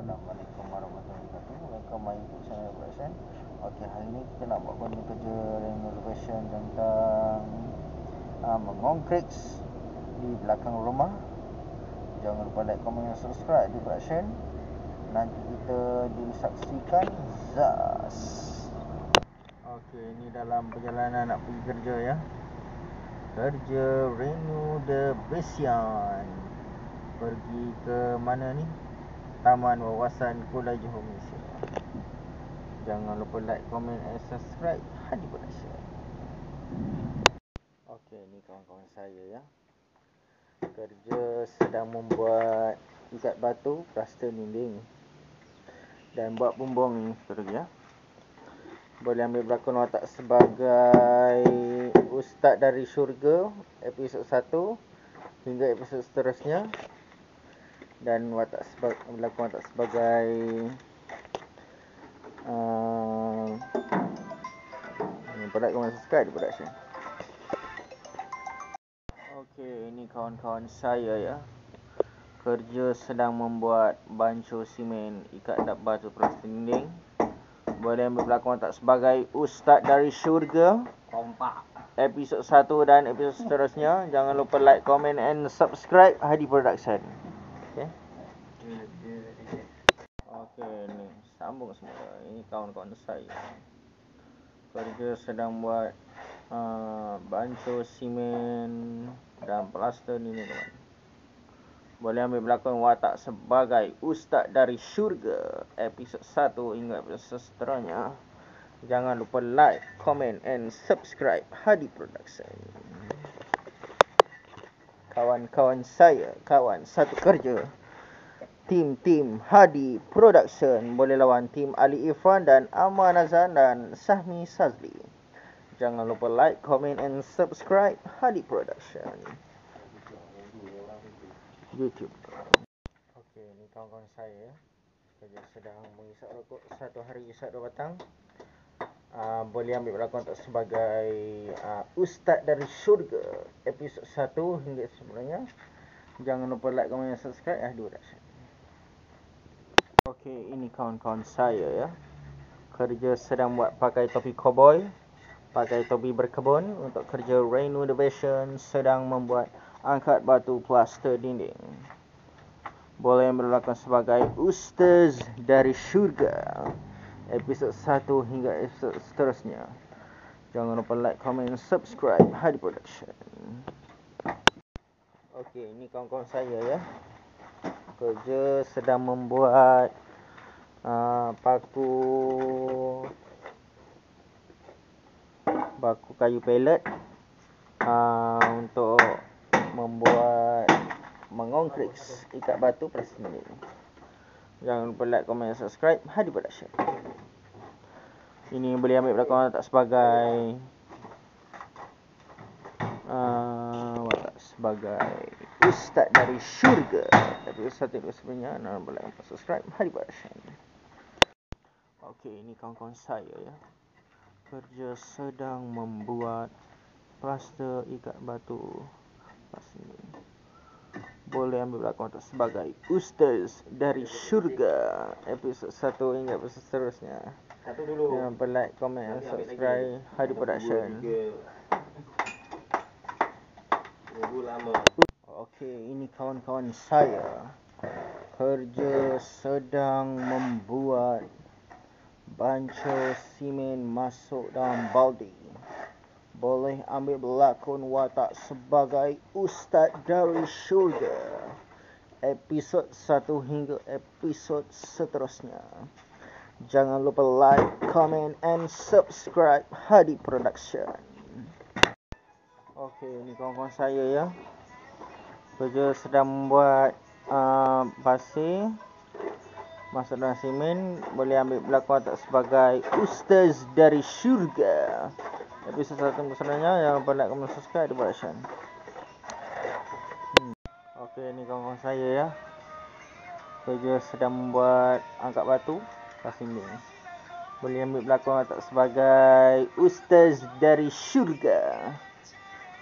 Assalamualaikum warahmatullahi wabarakatuh. Welcome my YouTube channel Renovation. Okey, hari ni kita nak buat kerja renovation tentang mengongkrik di belakang rumah. Jangan lupa like, komen dan subscribe di Production. Nanti kita disaksikan Zas. Okey, ini dalam perjalanan nak pergi kerja ya. Kerja renovation. Pergi ke mana ni? Taman Wawasan Kuala Johor, Malaysia. Jangan lupa like, komen and subscribe Hadi Production. Okey, ni kawan-kawan saya ya. Kerja sedang membuat ikat batu, plaster dinding dan buat bumbung ni kerja. Boleh ambil berlakon watak sebagai Ustaz dari Syurga episod 1 hingga episod seterusnya. Dan berlakon watak sebagai like, komen, subscribe di Production. Okey, ini kawan-kawan saya ya. Kerja sedang membuat banco simen ikat batu plaster dinding. Boleh ambil berlakon watak sebagai Ustaz dari Syurga kompak episod 1 dan episod seterusnya. Jangan lupa like, komen and subscribe Hadi Production. Okey. Okey, ni sambung semula. Ini kawan-kawan saya. Kerja sedang buat banco simen dan plaster ni kawan. Boleh ambil berlakon watak sebagai Ustaz dari Syurga episod 1 hingga episod seterusnya. Jangan lupa like, komen and subscribe Hadi Production. Kawan-kawan saya, kawan satu kerja, tim Hadi Production. Boleh lawan tim Ali Irfan dan Aman Azan dan Sahmi Sazli. Jangan lupa like, komen and subscribe Hadi Production YouTube. Okey, ni kawan-kawan saya. Kerja sedang mengisap rokok. Satu hari isap 2 batang. Boleh ambil berlakon sebagai Ustaz dari Syurga episod 1 hingga sebenarnya. Jangan lupa like, komen dan subscribe Hadi Production. Okey, ini kawan-kawan saya ya. Kerja sedang buat pakai topi cowboy, pakai topi berkebun untuk kerja renovation sedang membuat angkat batu plaster dinding. Boleh berlakon sebagai Ustaz dari Syurga episod 1 hingga episod seterusnya. Jangan lupa like, komen dan subscribe Hadi Production. Okey, ini kawan-kawan saya ya. Kerja sedang membuat paku kayu pellet untuk membuat mengongkrik ikat batu plaster dinding. Jangan lupa like, komen dan subscribe Hadi Production. Ini boleh ambil berlakon watak sebagai Ustaz dari Syurga episod 1 sebenarnya. Jangan lupa like, subscribe Hadi Production. Okey, ini kawan-kawan saya ya. Kerja sedang membuat plaster ikat batu plaster dinding. Boleh ambil berlakon watak sebagai Ustaz dari Syurga episod 1 hingga episod seterusnya. Jangan lupa like, komen dan subscribe Hadi Production. Okey, ini kawan-kawan saya. Kerja sedang membuat banco simen masuk dalam baldi. Boleh ambil berlakon watak sebagai Ustaz dari Syurga episod 1 hingga episod seterusnya. Jangan lupa like, comment and subscribe Hadi Production. Okey, ini kawan-kawan saya ya. Kerja sedang membuat pasir masuk dalam simen. Boleh ambil berlakon watak sebagai Ustaz dari Syurga episod 1 sebenarnya. Jangan lupa like, komen, subscribe di Production. Okey, ini kawan-kawan saya ya. Kerja sedang membuat angkat batu plaster dinding. Boleh ambil berlakon watak sebagai Ustaz dari Syurga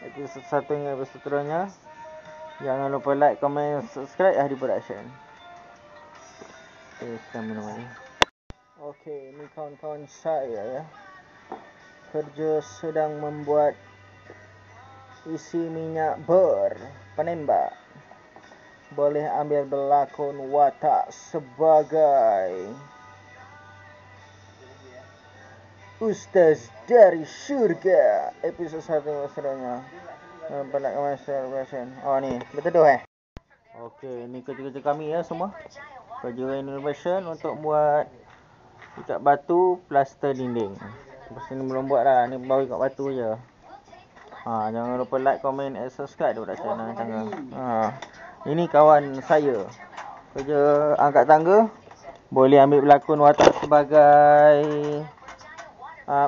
episod 1 hingga episod seterusnya. Jangan lupa like, komen, subscribe Hadi Production. Saya minum air. Okey, ni kawan-kawan saya ya. Kerja sedang membuat isi minyak penembak. Boleh ambil berlakon watak sebagai Ustaz dari Syurga. Episod 1 masalahnya. Penat masalah. Oh ni, betul tu Okey, ni kerja-kerja kami ya semua. Kerja renovation untuk buat ikat batu, plaster dinding. Lepas ni belum buat lah, ni baru ikat batu je. Jangan lupa like, comment and subscribe daripada channel tangga. Ini kawan saya. Kerja angkat tangga. Boleh ambil berlakon watak sebagai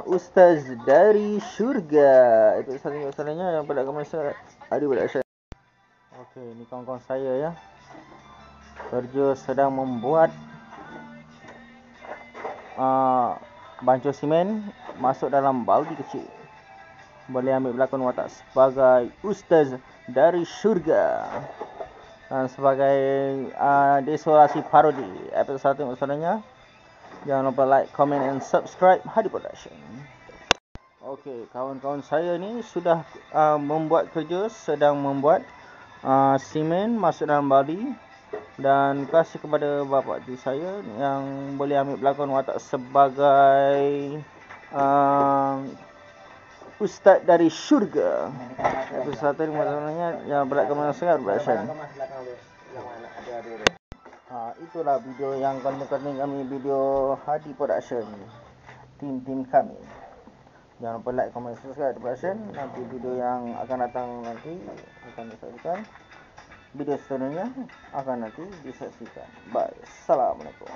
Ustaz dari Syurga. Itu satu masalahnya yang pada masa ada pada saya. Okey, ni kawan-kawan saya ya. Kerja sedang membuat bancur simen masuk dalam baldi kecil. Boleh ambil berlakon watak sebagai Ustaz dari Syurga. Dan sebagai desolasi parodi. Episode 1 masalahnya. Jangan lupa like, comment and subscribe Hadi Production. Okey, kawan-kawan saya ni sudah sedang membuat simen masuk dalam baldi dan kasih kepada bapa tu saya yang boleh ambil berlakon watak sebagai Ustaz dari Syurga. Episod 1 masalahnya yang berlakon sangat berasa. Itulah video yang konten kami, video Hadi Production, tim kami. Jangan lupa like, comment, subscribe Production. Nanti video yang akan datang nanti akan disaksikan. Video seterusnya akan nanti disaksikan. Bye. Assalamualaikum.